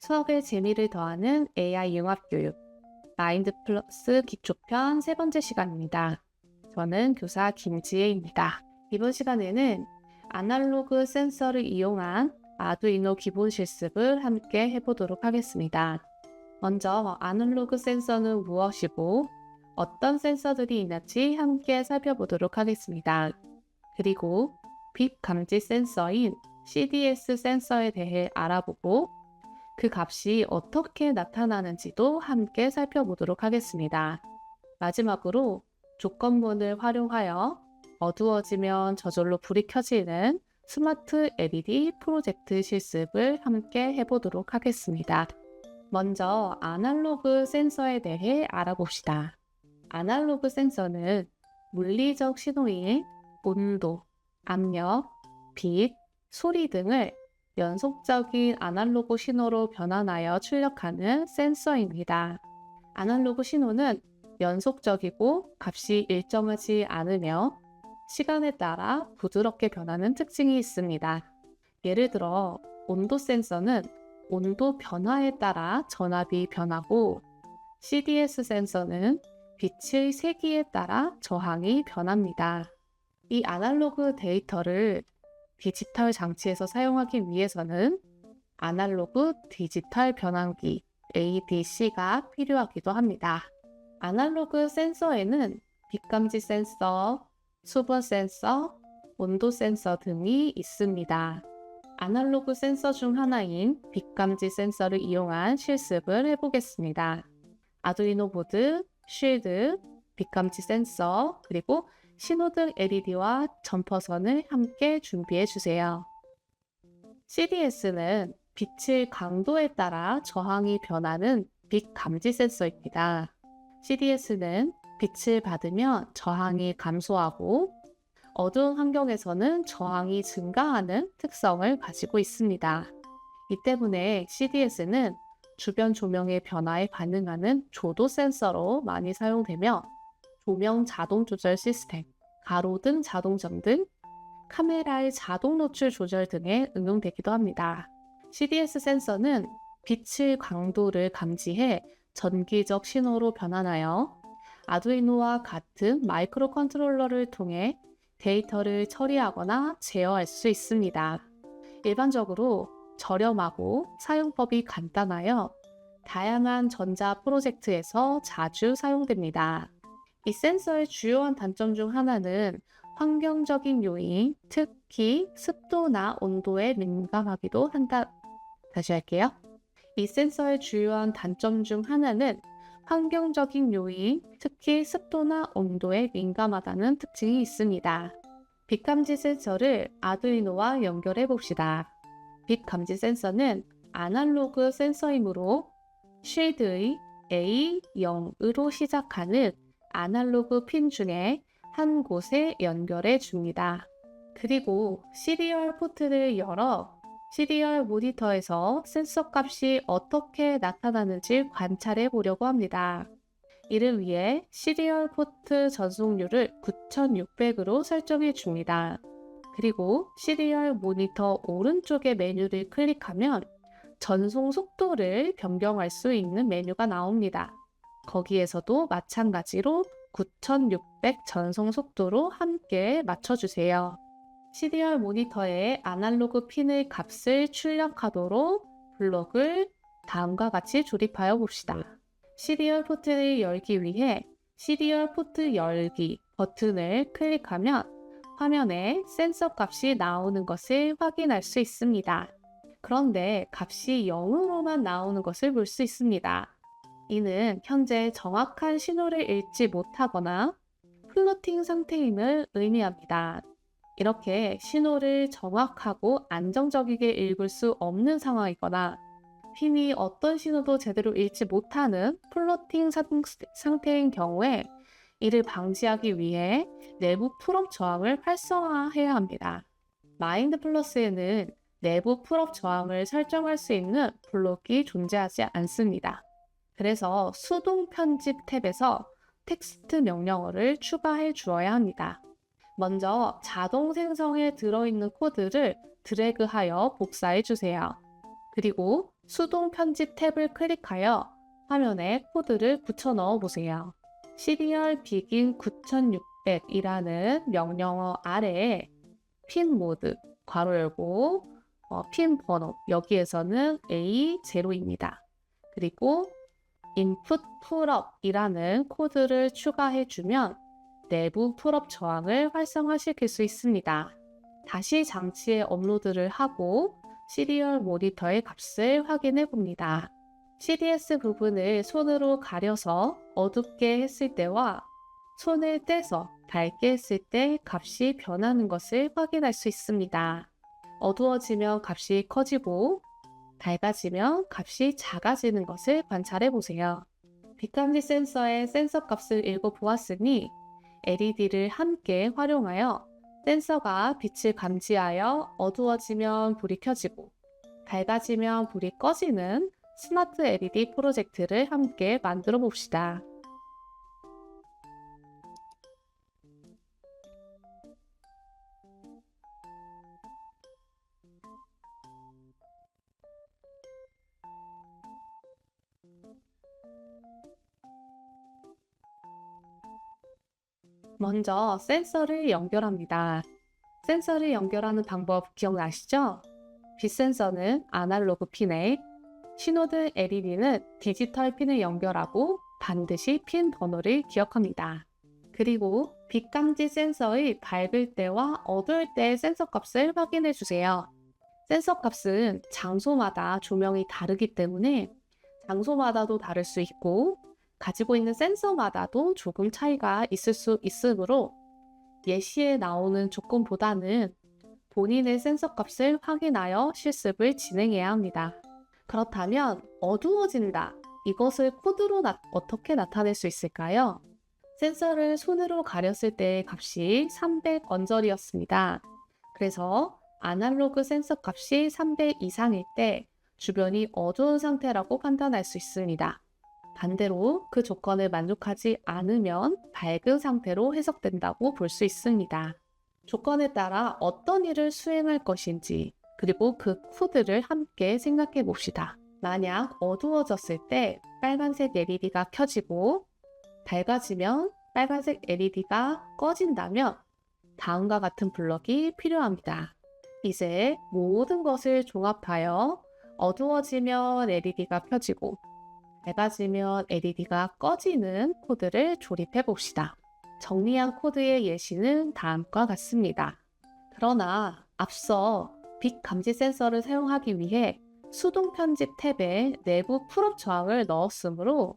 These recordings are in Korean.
수업의 재미를 더하는 AI 융합교육 마인드 플러스 기초편 세 번째 시간입니다. 저는 교사 김지혜입니다. 이번 시간에는 아날로그 센서를 이용한 아두이노 기본 실습을 함께 해보도록 하겠습니다. 먼저 아날로그 센서는 무엇이고 어떤 센서들이 있는지 함께 살펴보도록 하겠습니다. 그리고 빛 감지 센서인 CDS 센서에 대해 알아보고 그 값이 어떻게 나타나는지도 함께 살펴보도록 하겠습니다. 마지막으로 조건문을 활용하여 어두워지면 저절로 불이 켜지는 스마트 LED 프로젝트 실습을 함께 해보도록 하겠습니다. 먼저 아날로그 센서에 대해 알아봅시다. 아날로그 센서는 물리적 신호인 온도, 압력, 빛, 소리 등을 연속적인 아날로그 신호로 변환하여 출력하는 센서입니다. 아날로그 신호는 연속적이고 값이 일정하지 않으며 시간에 따라 부드럽게 변하는 특징이 있습니다. 예를 들어 온도 센서는 온도 변화에 따라 전압이 변하고 CDS 센서는 빛의 세기에 따라 저항이 변합니다. 이 아날로그 데이터를 디지털 장치에서 사용하기 위해서는 아날로그 디지털 변환기 ADC가 필요하기도 합니다. 아날로그 센서에는 빛감지 센서, 수분 센서, 온도 센서 등이 있습니다. 아날로그 센서 중 하나인 빛감지 센서를 이용한 실습을 해보겠습니다. 아두이노 보드, 쉴드, 빛감지 센서, 그리고 신호등 LED와 점퍼선을 함께 준비해 주세요. CDS는 빛의 강도에 따라 저항이 변하는 빛 감지 센서입니다. CDS는 빛을 받으면 저항이 감소하고 어두운 환경에서는 저항이 증가하는 특성을 가지고 있습니다. 이 때문에 CDS는 주변 조명의 변화에 반응하는 조도 센서로 많이 사용되며 조명 자동 조절 시스템, 가로등 자동점 등 카메라의 자동 노출 조절 등에 응용되기도 합니다. CDS 센서는 빛의 강도를 감지해 전기적 신호로 변환하여 아두이노와 같은 마이크로 컨트롤러를 통해 데이터를 처리하거나 제어할 수 있습니다. 일반적으로 저렴하고 사용법이 간단하여 다양한 전자 프로젝트에서 자주 사용됩니다. 이 센서의 주요한 단점 중 하나는 환경적인 요인, 특히 습도나 온도에 민감하기도 한다. 다시 할게요. 이 센서의 주요한 단점 중 하나는 환경적인 요인, 특히 습도나 온도에 민감하다는 특징이 있습니다. 빛감지 센서를 아두이노와 연결해 봅시다. 빛감지 센서는 아날로그 센서이므로 쉴드의 A0으로 시작하는 아날로그 핀 중에 한 곳에 연결해 줍니다. 그리고 시리얼 포트를 열어 시리얼 모니터에서 센서 값이 어떻게 나타나는지 관찰해 보려고 합니다. 이를 위해 시리얼 포트 전송률을 9600으로 설정해 줍니다. 그리고 시리얼 모니터 오른쪽의 메뉴를 클릭하면 전송 속도를 변경할 수 있는 메뉴가 나옵니다. 거기에서도 마찬가지로 9600 전송 속도로 함께 맞춰주세요. 시리얼 모니터에 아날로그 핀의 값을 출력하도록 블록을 다음과 같이 조립하여 봅시다. 시리얼 포트를 열기 위해 시리얼 포트 열기 버튼을 클릭하면 화면에 센서 값이 나오는 것을 확인할 수 있습니다. 그런데 값이 0으로만 나오는 것을 볼 수 있습니다. 이는 현재 정확한 신호를 읽지 못하거나 플로팅 상태임을 의미합니다. 이렇게 신호를 정확하고 안정적이게 읽을 수 없는 상황이거나 핀이 어떤 신호도 제대로 읽지 못하는 플로팅 상태인 경우에 이를 방지하기 위해 내부 풀업 저항을 활성화해야 합니다. 마인드 플러스에는 내부 풀업 저항을 설정할 수 있는 블록이 존재하지 않습니다. 그래서 수동 편집 탭에서 텍스트 명령어를 추가해 주어야 합니다. 먼저 자동 생성에 들어있는 코드를 드래그하여 복사해 주세요. 그리고 수동 편집 탭을 클릭하여 화면에 코드를 붙여 넣어 보세요. 시리얼 비긴 9600이라는 명령어 아래에 핀 모드, 괄호 열고, 핀 번호, 여기에서는 A0입니다. 그리고 input 풀업이라는 코드를 추가해주면 내부 풀업 저항을 활성화시킬 수 있습니다. 다시 장치에 업로드를 하고 시리얼 모니터의 값을 확인해 봅니다. CDS 부분을 손으로 가려서 어둡게 했을 때와 손을 떼서 밝게 했을 때 값이 변하는 것을 확인할 수 있습니다. 어두워지면 값이 커지고 밝아지면 값이 작아지는 것을 관찰해 보세요. 빛감지 센서의 센서 값을 읽어보았으니 LED를 함께 활용하여 센서가 빛을 감지하여 어두워지면 불이 켜지고 밝아지면 불이 꺼지는 스마트 LED 프로젝트를 함께 만들어 봅시다. 먼저 센서를 연결합니다. 센서를 연결하는 방법 기억나시죠? 빛 센서는 아날로그 핀에, 신호등 LED는 디지털 핀을 연결하고 반드시 핀 번호를 기억합니다. 그리고 빛 감지 센서의 밝을 때와 어두울 때의 센서 값을 확인해 주세요. 센서 값은 장소마다 조명이 다르기 때문에 장소마다도 다를 수 있고 가지고 있는 센서마다도 조금 차이가 있을 수 있으므로 예시에 나오는 조건보다는 본인의 센서 값을 확인하여 실습을 진행해야 합니다. 그렇다면 어두워진다. 이것을 코드로 어떻게 나타낼 수 있을까요? 센서를 손으로 가렸을 때의 값이 300 언저리였습니다. 그래서 아날로그 센서 값이 300 이상일 때 주변이 어두운 상태라고 판단할 수 있습니다. 반대로 그 조건을 만족하지 않으면 밝은 상태로 해석된다고 볼 수 있습니다. 조건에 따라 어떤 일을 수행할 것인지 그리고 그 코드를 함께 생각해 봅시다. 만약 어두워졌을 때 빨간색 LED가 켜지고 밝아지면 빨간색 LED가 꺼진다면 다음과 같은 블럭이 필요합니다. 이제 모든 것을 종합하여 어두워지면 LED가 켜지고 밝아지면 LED가 꺼지는 코드를 조립해 봅시다. 정리한 코드의 예시는 다음과 같습니다. 그러나 앞서 빛 감지 센서를 사용하기 위해 수동 편집 탭에 내부 풀업 저항을 넣었으므로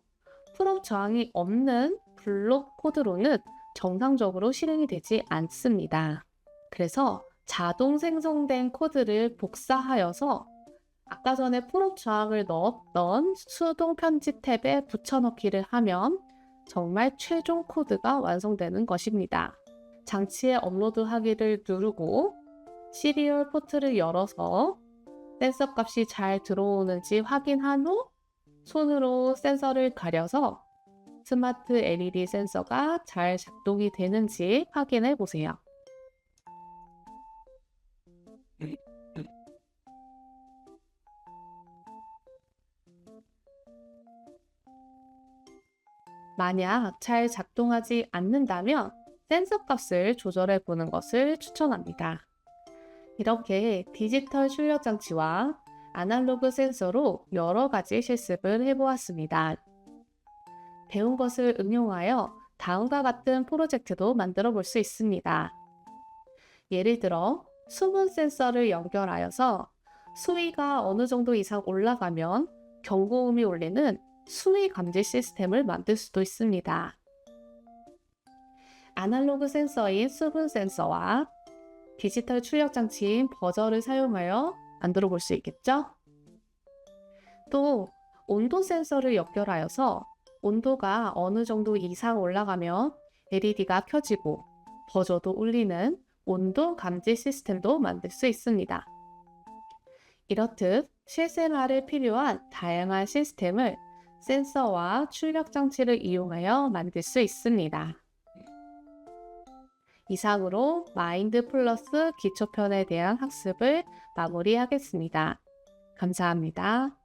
풀업 저항이 없는 블록 코드로는 정상적으로 실행이 되지 않습니다. 그래서 자동 생성된 코드를 복사하여서 아까 전에 풀업 저항을 넣었던 수동 편집 탭에 붙여넣기를 하면 정말 최종 코드가 완성되는 것입니다. 장치에 업로드하기를 누르고 시리얼 포트를 열어서 센서 값이 잘 들어오는지 확인한 후 손으로 센서를 가려서 스마트 LED 센서가 잘 작동이 되는지 확인해 보세요. 만약 잘 작동하지 않는다면 센서 값을 조절해 보는 것을 추천합니다. 이렇게 디지털 출력 장치와 아날로그 센서로 여러 가지 실습을 해보았습니다. 배운 것을 응용하여 다음과 같은 프로젝트도 만들어 볼 수 있습니다. 예를 들어 수분 센서를 연결하여서 수위가 어느 정도 이상 올라가면 경고음이 울리는 수위 감지 시스템을 만들 수도 있습니다. 아날로그 센서인 수분 센서와 디지털 출력 장치인 버저를 사용하여 만들어 볼 수 있겠죠? 또 온도 센서를 연결하여서 온도가 어느 정도 이상 올라가면 LED가 켜지고 버저도 울리는 온도 감지 시스템도 만들 수 있습니다. 이렇듯 실생활에 필요한 다양한 시스템을 센서와 출력 장치를 이용하여 만들 수 있습니다. 이상으로 마인드 플러스 기초편에 대한 학습을 마무리하겠습니다. 감사합니다.